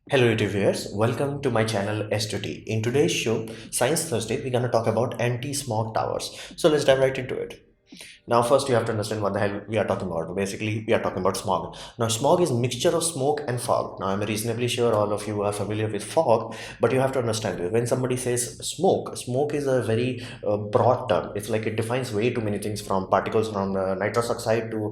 Hello YouTube viewers, welcome to my channel S2T. In today's show, Science Thursday, we're going to talk about anti-smog towers. So let's dive right into it. Now, first you have to understand what the hell we are talking about. Basically, we are talking about smog. Now, smog is mixture of smoke and fog. Now, I'm reasonably sure all of you are familiar with fog, but you have to understand this. When somebody says smoke, smoke is a very broad term. It's like it defines way too many things, from particles from nitrous oxide to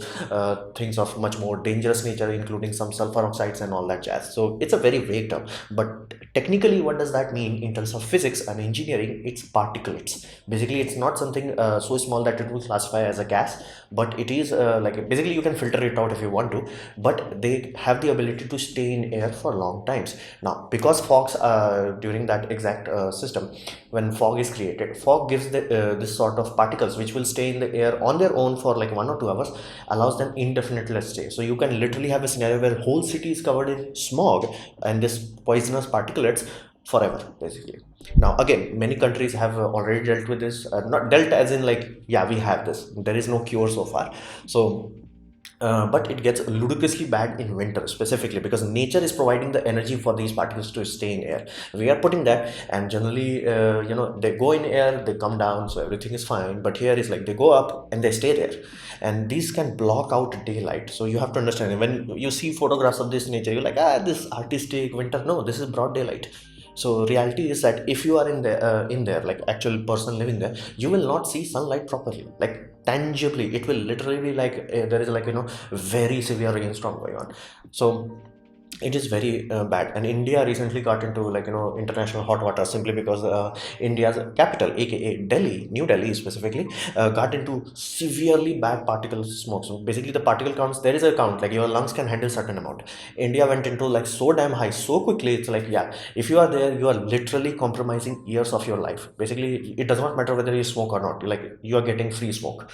things of much more dangerous nature, including some sulfur oxides and all that jazz. So it's a very vague term. But technically, what does that mean in terms of physics and engineering? It's particulates. Basically, it's not something so small that it will classify as a gas, but it is like basically you can filter it out if you want to, but they have the ability to stay in air for long times. Now, because fogs during that exact system, when fog is created, fog gives this sort of particles which will stay in the air on their own for like 1 or 2 hours, allows them indefinitely stay. So you can literally have a scenario where whole city is covered in smog and this poisonous particulates forever, basically. Now again, many countries have already dealt with this, not dealt as in like, yeah, we have this, there is no cure so far. So but it gets ludicrously bad in winter, specifically because nature is providing the energy for these particles to stay in air. We are putting that, and generally they go in air, they come down, so everything is fine. But here is like they go up and they stay there, and these can block out daylight. So you have to understand, when you see photographs of this nature, you're like, this artistic winter. No, this is broad daylight. So reality is that if you are in there, like actual person living there, you will not see sunlight properly, like tangibly. It will literally be like there is like very severe rainstorm going on. So it is very bad. And India recently got into like international hot water, simply because India's capital, aka Delhi, New Delhi specifically, got into severely bad particle smoke. So basically the particle counts, there is a count, like your lungs can handle certain amount. India went into like so damn high so quickly. It's like, yeah, if you are there, you are literally compromising years of your life. Basically, it does not matter whether you smoke or not, like you are getting free smoke.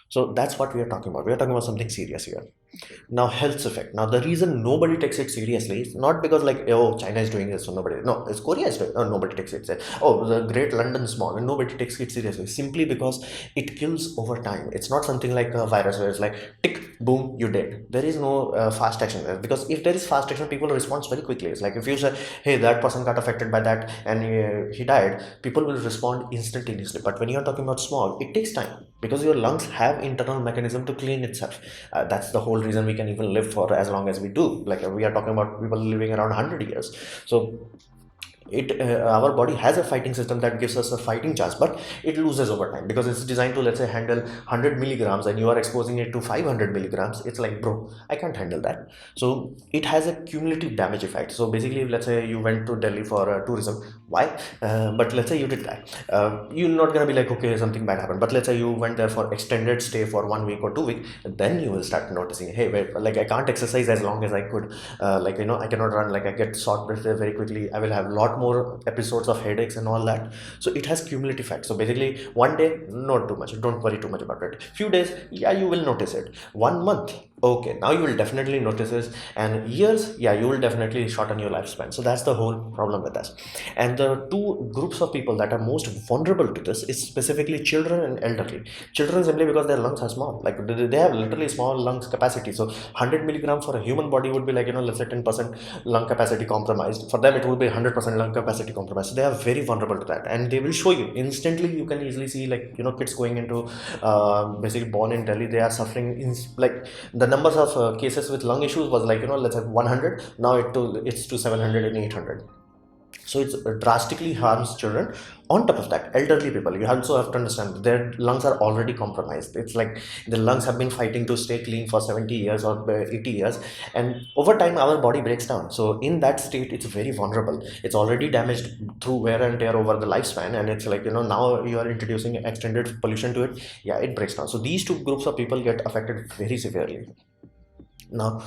So that's what we are talking about. We are talking about something serious here. Now, health effect. Now, the reason nobody takes it seriously is not because like, oh, China is doing this, so nobody. No, it's Korea is doing. Oh, nobody takes it. Oh, the Great London Smog, and nobody takes it seriously. Simply because it kills over time. It's not something like a virus where it's like tick, boom, you're dead. There is no fast action there, because if there is fast action, people respond very quickly. It's like if you say, hey, that person got affected by that and he died, people will respond instantaneously. But when you're talking about smog, it takes time, because your lungs have internal mechanism to clean itself. That's the whole reason we can even live for as long as we do. Like we are talking about people living around 100 years. So it our body has a fighting system that gives us a fighting chance, but it loses over time, because it's designed to, let's say, handle 100 milligrams, and you are exposing it to 500 milligrams. It's like, bro, I can't handle that. So it has a cumulative damage effect. So basically, let's say you went to Delhi for tourism. Why? But let's say you did that, you're not gonna be like, okay, something bad happened. But let's say you went there for extended stay for 1 week or 2 weeks, then you will start noticing, hey, wait, like I can't exercise as long as I could. Like I cannot run, like I get short breath very quickly. I will have a lot more episodes of headaches and all that. So it has cumulative effect. So basically, one day, not too much, don't worry too much about it. Few days, yeah, you will notice it. 1 month, okay, now you will definitely notice this. And years, yeah, you will definitely shorten your lifespan. So that's the whole problem with us. And the two groups of people that are most vulnerable to this is specifically children and elderly. Children, simply because their lungs are small, like they have literally small lungs capacity. So 100 milligram for a human body would be like, let's say 10% lung capacity compromised. For them it would be 100% lung capacity compromised. So they are very vulnerable to that, and they will show you instantly. You can easily see, like, kids going into basically born in Delhi, they are suffering in, like, the numbers of cases with lung issues was like, let's say 100. Now it's to 700 and 800. So it drastically harms children. On top of that, elderly people, you also have to understand, their lungs are already compromised. It's like the lungs have been fighting to stay clean for 70 years or 80 years, and over time our body breaks down. So in that state, it's very vulnerable. It's already damaged through wear and tear over the lifespan, and it's like, now you are introducing extended pollution to it. Yeah, it breaks down. So these two groups of people get affected very severely. Now,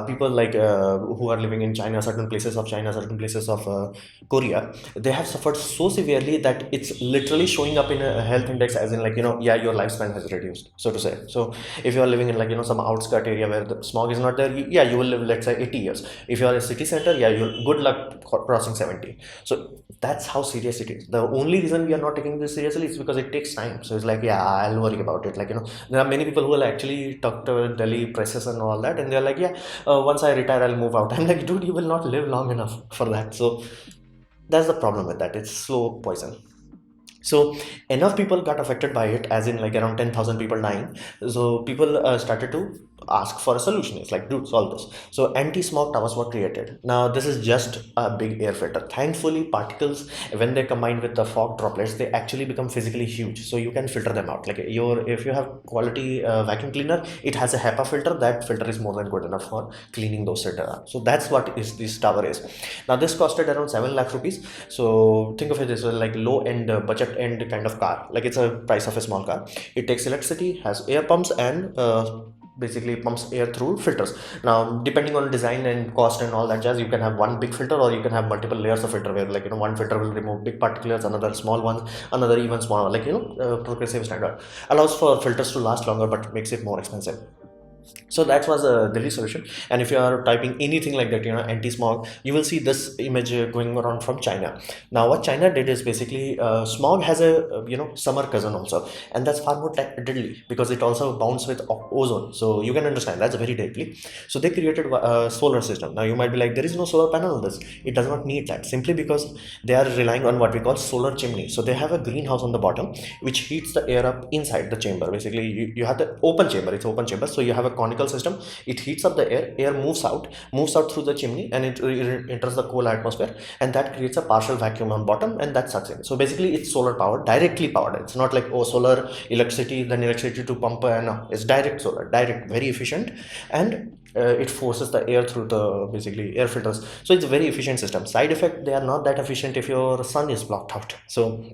people like who are living in China, certain places of China, certain places of Korea, they have suffered so severely that it's literally showing up in a health index, as in, like, yeah, your lifespan has reduced, so to say. So if you are living in, like, some outskirt area where the smog is not there, yeah, you will live, let's say, 80 years. If you are a city center, yeah, you good luck crossing 70. So that's how serious it is. The only reason we are not taking this seriously is because it takes time. So it's like, yeah, I'll worry about it. Like, there are many people who will actually talk to Delhi presses and all that, and they're like, yeah, once I retire, I'll move out. I'm like, dude, you will not live long enough for that. So that's the problem with that. It's slow poison. So enough people got affected by it, as in like around 10,000 people dying. So people started to ask for a solution. It's like, dude, solve this. So anti-smog towers were created. Now this is just a big air filter. Thankfully, particles, when they combine with the fog droplets, they actually become physically huge, so you can filter them out. Like if you have quality vacuum cleaner, it has a HEPA filter. That filter is more than good enough for cleaning those filter. So that's what is this tower is. Now this costed around 7 lakh rupees. So think of it as like low end budget end kind of car. Like it's a price of a small car. It takes electricity, has air pumps, and basically pumps air through filters. Now depending on design and cost and all that jazz, you can have one big filter, or you can have multiple layers of filter, where like one filter will remove big particles, another small ones, another even smaller, like progressive standard. Allows for filters to last longer but makes it more expensive. So that was a Delhi solution. And if you are typing anything like that, anti-smog, you will see this image going around from China. Now what China did is basically smog has a summer cousin also, and that's far more deadly because it also bounds with ozone. So you can understand that's very deadly. So they created a solar system. Now you might be like, there is no solar panel on this. It does not need that, simply because they are relying on what we call solar chimney. So they have a greenhouse on the bottom which heats the air up inside the chamber. Basically you have the open chamber. It's open chamber, so you have a conical system. It heats up the air moves out through the chimney, and it enters the cold atmosphere, and that creates a partial vacuum on bottom, and that sucks in. So basically it's solar powered, directly powered. It's not like, oh, solar electricity, then electricity to pump, no, it's direct solar, direct, very efficient. And it forces the air through the basically air filters. So it's a very efficient system. Side effect, they are not that efficient if your sun is blocked out. So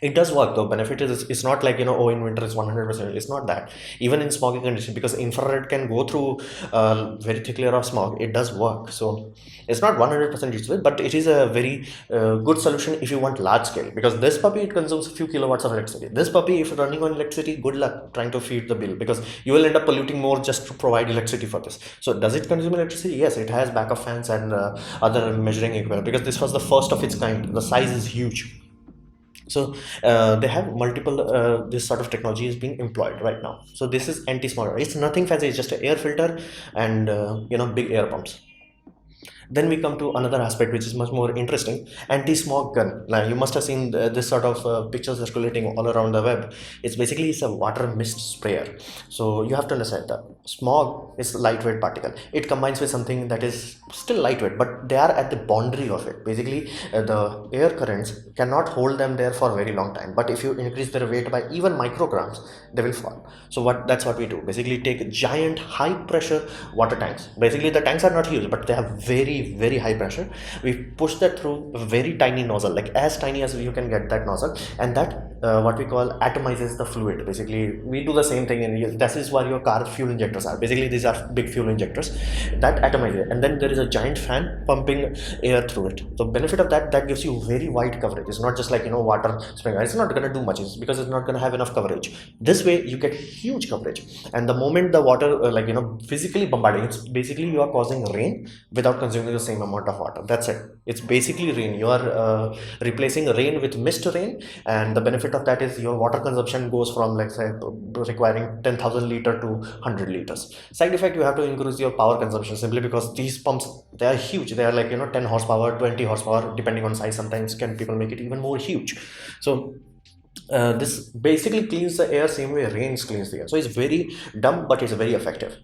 it does work though. Benefit is, it's not like oh, in winter it's 100%. It's not that. Even in smoggy conditions, because infrared can go through very thick layer of smog, it does work. So it's not 100% useful, but it is a very good solution if you want large scale. Because this puppy, it consumes a few kilowatts of electricity. This puppy, if running on electricity, good luck trying to feed the bill, because you will end up polluting more just to provide electricity for this. So does it consume electricity? Yes, it has backup fans and other measuring equipment, because this was the first of its kind. The size is huge. So they have multiple this sort of technology is being employed right now. So this is anti-smog. It's nothing fancy. It's just an air filter and big air pumps. Then we come to another aspect which is much more interesting: anti-smog gun. Now you must have seen this sort of pictures circulating all around the web. It's a water mist sprayer. So you have to understand that smog is a lightweight particle. It combines with something that is still lightweight, but they are at the boundary of it. Basically the air currents cannot hold them there for a very long time, but if you increase their weight by even micrograms, they will fall. So that's what we do. Basically take giant high pressure water tanks. Basically the tanks are not huge, but they have very high pressure. We push that through a very tiny nozzle, like as tiny as you can get that nozzle, and that what we call atomizes the fluid. Basically we do the same thing, and this is why your car fuel injectors are. Basically these are big fuel injectors that atomize it, and then there is a giant fan pumping air through it. So benefit of that gives you very wide coverage. It's not just like water sprinkler. It's not going to do much. It's because it's not going to have enough coverage. This way you get huge coverage, and the moment the water physically bombarding, it's basically you are causing rain without consuming the same amount of water. That's it. It's basically rain. You are replacing rain with mist rain, and the benefit of that is your water consumption goes from, let's say, requiring 10,000 liter to 100 liters. Side effect, you have to increase your power consumption, simply because these pumps, they are huge. They are like 10 horsepower, 20 horsepower, depending on size. Sometimes people make it even more huge. So this basically cleans the air same way rain cleans the air. So it's very dumb, but it's very effective.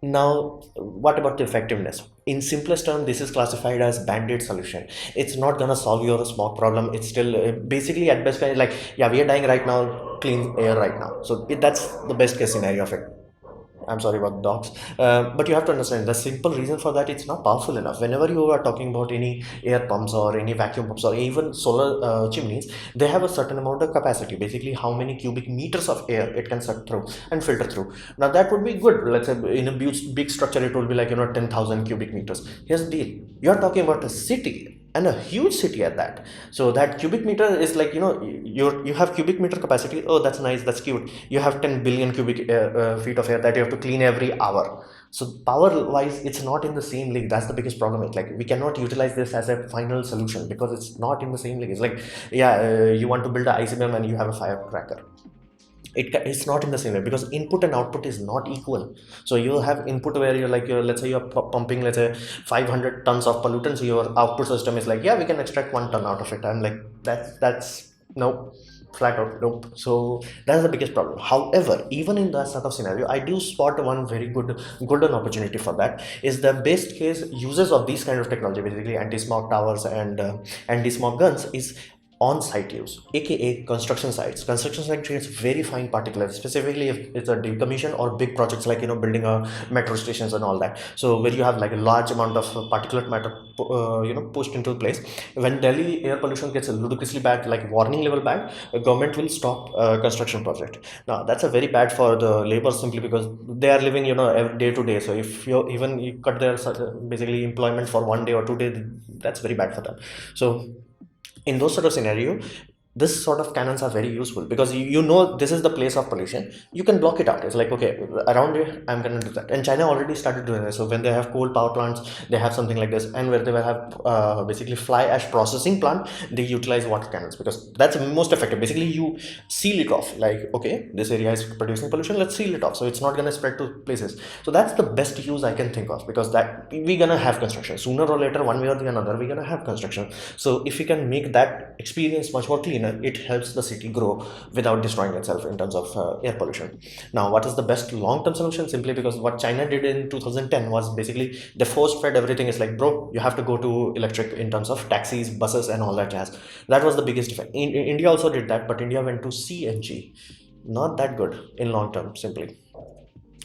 Now, what about the effectiveness? In simplest term, this is classified as band-aid solution. It's not gonna solve your smog problem. It's still basically at best like, yeah, we are dying right now, clean air right now. So that's the best case scenario of it. I'm sorry about the dogs, but you have to understand the simple reason for that. It's not powerful enough. Whenever you are talking about any air pumps or any vacuum pumps or even solar chimneys, they have a certain amount of capacity. Basically, how many cubic meters of air it can suck through and filter through. Now that would be good. Let's say in a big structure, it will be like 10,000 cubic meters. Here's the deal: you are talking about a city, and a huge city at that. So that cubic meter is like you have cubic meter capacity. Oh, that's nice, that's cute. You have 10 billion cubic feet of air that you have to clean every hour. So power wise, it's not in the same league. That's the biggest problem. It's like we cannot utilize this as a final solution because it's not in the same league. It's like, yeah, you want to build an ICBM and you have a firecracker. It's not in the same way because input and output is not equal. So you have input where you're like, let's say you're pumping, let's say 500 tons of pollutants. Your output system is like, yeah, we can extract 1 ton out of it. I'm like, that's no, flat out nope. So that's the biggest problem. However, even in that sort of scenario, I do spot one very good golden opportunity for that is the best case uses of these kind of technology, basically anti-smog towers and anti-smog guns, is on-site use, aka construction sites. Construction site creates very fine particulates, specifically if it's a decommission or big projects like building a metro stations and all that. So where you have like a large amount of particulate matter pushed into place. When Delhi air pollution gets ludicrously bad, like warning level bad, the government will stop construction project. Now that's a very bad for the labor, simply because they are living every day to day. So if you cut their basically employment for 1 day or 2 days, that's very bad for them. So in those sort of scenario, this sort of cannons are very useful because you know this is the place of pollution. You can block it out. It's like, okay, around here I'm gonna do that. And China already started doing this. So when they have coal power plants, they have something like this. And where they will have basically fly ash processing plant, they utilize water cannons because that's most effective. Basically you seal it off, like, okay, this area is producing pollution, let's seal it off so it's not gonna spread to places. So that's the best use I can think of, because that we're gonna have construction sooner or later, one way or the another, we're gonna have construction. So if we can make that experience much more cleaner, it helps the city grow without destroying itself in terms of air pollution. Now, what is the best long-term solution? Simply because what China did in 2010 was basically they force-fed everything. It's like, bro, you have to go to electric in terms of taxis, buses, and all that jazz. That was the biggest effect. India also did that, but India went to CNG. Not that good in long term, simply.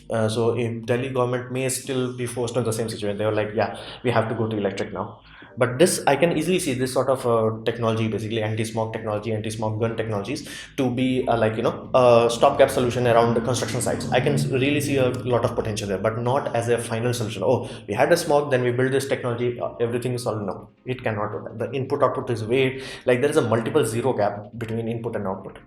So if Delhi government may still be forced to the same situation, they were like, yeah, we have to go to electric now. But this, I can easily see this sort of technology, basically anti-smog technology, anti-smog gun technologies, to be like a stopgap solution around the construction sites. I can really see a lot of potential there, but not as a final solution. Oh, we had a smog, then we build this technology, everything is solved. No, it cannot do that. The input output is way, like there is a multiple zero gap between input and output.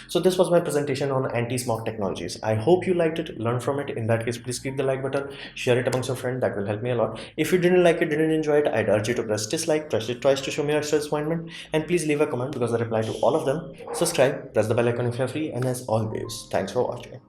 So this was my presentation on anti-smog technologies. I hope you liked it, learned from it. In that case, please click the like button, share it amongst your friends. That will help me a lot. If you didn't like it, didn't enjoy it, I'd urge you to press dislike, press it twice to show me your disappointment, and please leave a comment because I reply to all of them. Subscribe, press the bell icon if you're free, and as always, thanks for watching.